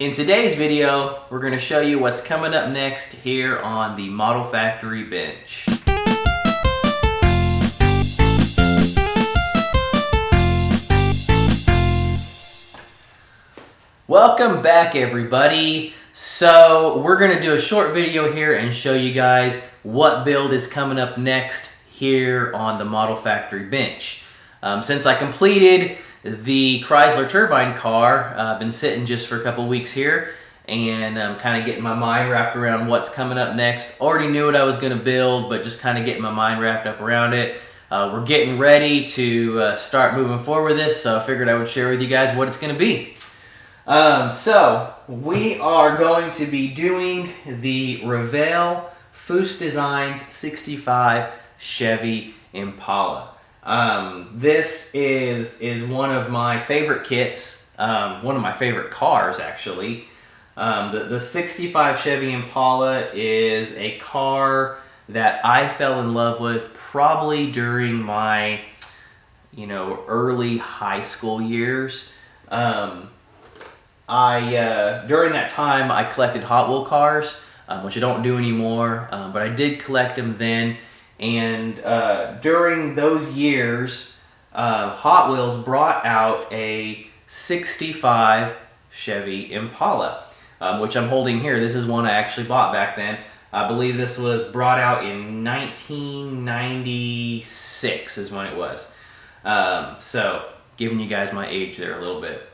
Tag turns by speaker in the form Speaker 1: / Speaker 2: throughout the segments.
Speaker 1: In today's video, we're going to show you what's coming up next here on the Model Factory bench. Welcome back, everybody. So we're going to do a short video here and show you guys what build is coming up next here on the Model Factory bench. Since I completed the Chrysler turbine car, I've been sitting just for a couple weeks here and I'm kind of getting my mind wrapped around what's coming up next. Already knew what I was going to build, but just kind of getting my mind wrapped up around it. We're getting ready to start moving forward with this, so I figured I would share with you guys what it's going to be. So we are going to be doing the Revell Foose Designs 65 Chevy Impala. This is one of my favorite kits, one of my favorite cars actually. The 65 Chevy Impala is a car that I fell in love with probably during my, early high school years. During that time I collected Hot Wheel cars, which I don't do anymore, but I did collect them then. And during those years, Hot Wheels brought out a 65 Chevy Impala, which I'm holding here. This is one I actually bought back then. I believe this was brought out in 1996 is when it was. So giving you guys my age there a little bit.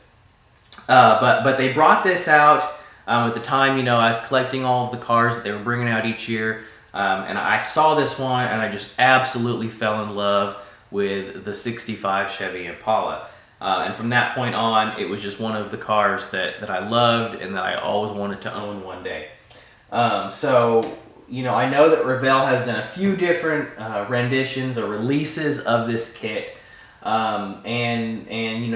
Speaker 1: But they brought this out at the time, I was collecting all of the cars that they were bringing out each year. And I saw this one and I just absolutely fell in love with the 65 Chevy Impala. And from that point on, it was just one of the cars that I loved and that I always wanted to own one day. So, I know that Revell has done a few different renditions or releases of this kit. And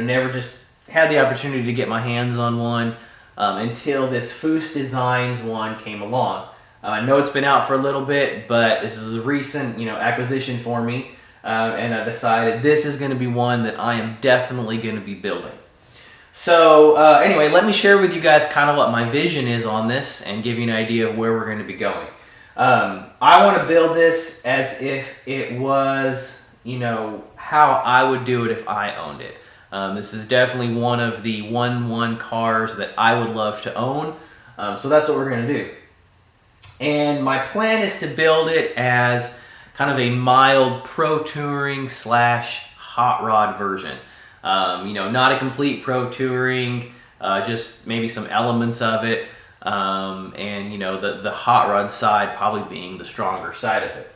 Speaker 1: never just had the opportunity to get my hands on one until this Foose Designs one came along. I know it's been out for a little bit, but this is a recent, acquisition for me, and I decided this is going to be one that I am definitely going to be building. So anyway, let me share with you guys kind of what my vision is on this and give you an idea of where we're going to be going. I want to build this as if it was, how I would do it if I owned it. This is definitely one of the 1-1 cars that I would love to own, so that's what we're going to do. And my plan is to build it as kind of a mild pro touring / hot rod version. Not a complete pro touring, just maybe some elements of it. And the hot rod side probably being the stronger side of it.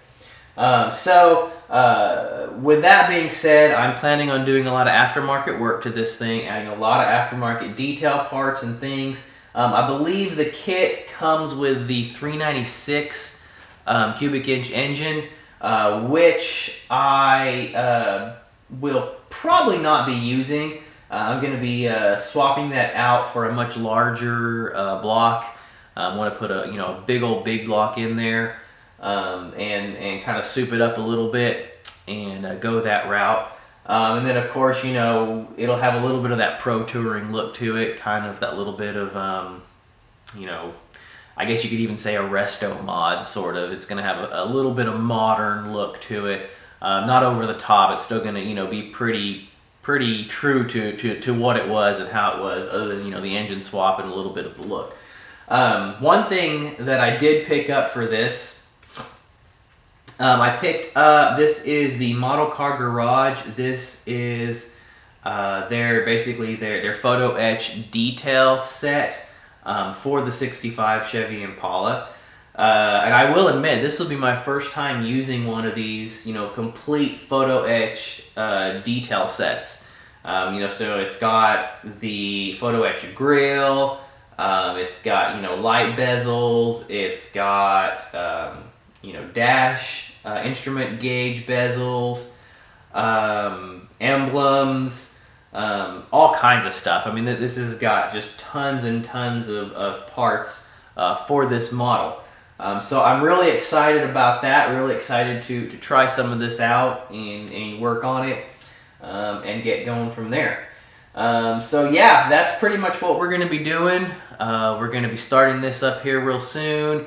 Speaker 1: With that being said, I'm planning on doing a lot of aftermarket work to this thing, adding a lot of aftermarket detail parts and things. I believe the kit comes with the 396 cubic inch engine, which I will probably not be using. I'm going to be swapping that out for a much larger block. I want to put a big block in there and kind of soup it up a little bit and go that route. And then of course, it'll have a little bit of that pro touring look to it, kind of that little bit of, I guess you could even say a resto mod, sort of. It's going to have a little bit of modern look to it. Not over the top. It's still going to, be pretty true to what it was and how it was, other than, the engine swap and a little bit of the look. One thing that I did pick up for this, I picked up, this is the Model Car Garage. This is their photo etch detail set for the 65 Chevy Impala. And I will admit, this will be my first time using one of these, complete photo etch detail sets. So it's got the photo etch grill, it's got, light bezels, it's got, dash instrument gauge bezels, emblems, all kinds of stuff. I mean, this has got just tons and tons of parts for this model. So I'm really excited about that, really excited to try some of this out and work on it and get going from there. So yeah, that's pretty much what we're going to be doing. We're going to be starting this up here real soon.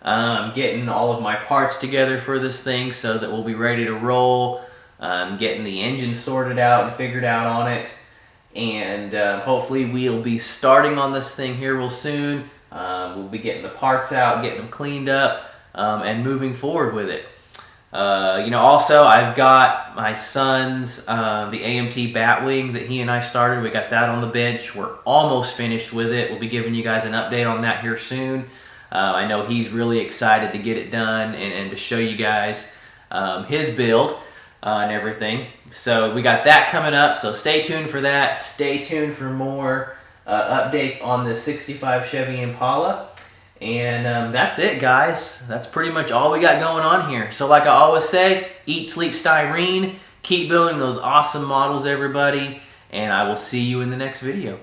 Speaker 1: Getting all of my parts together for this thing so that we'll be ready to roll. Getting the engine sorted out and figured out on it. And hopefully we'll be starting on this thing here real soon. We'll be getting the parts out, getting them cleaned up, and moving forward with it. Also I've got my son's, the AMT Batwing that he and I started. We got that on the bench. We're almost finished with it. We'll be giving you guys an update on that here soon. I know he's really excited to get it done and to show you guys his build and everything. So we got that coming up, so stay tuned for that. Stay tuned for more updates on the 65 Chevy Impala. And that's it, guys. That's pretty much all we got going on here. So like I always say, eat, sleep, styrene. Keep building those awesome models, everybody. And I will see you in the next video.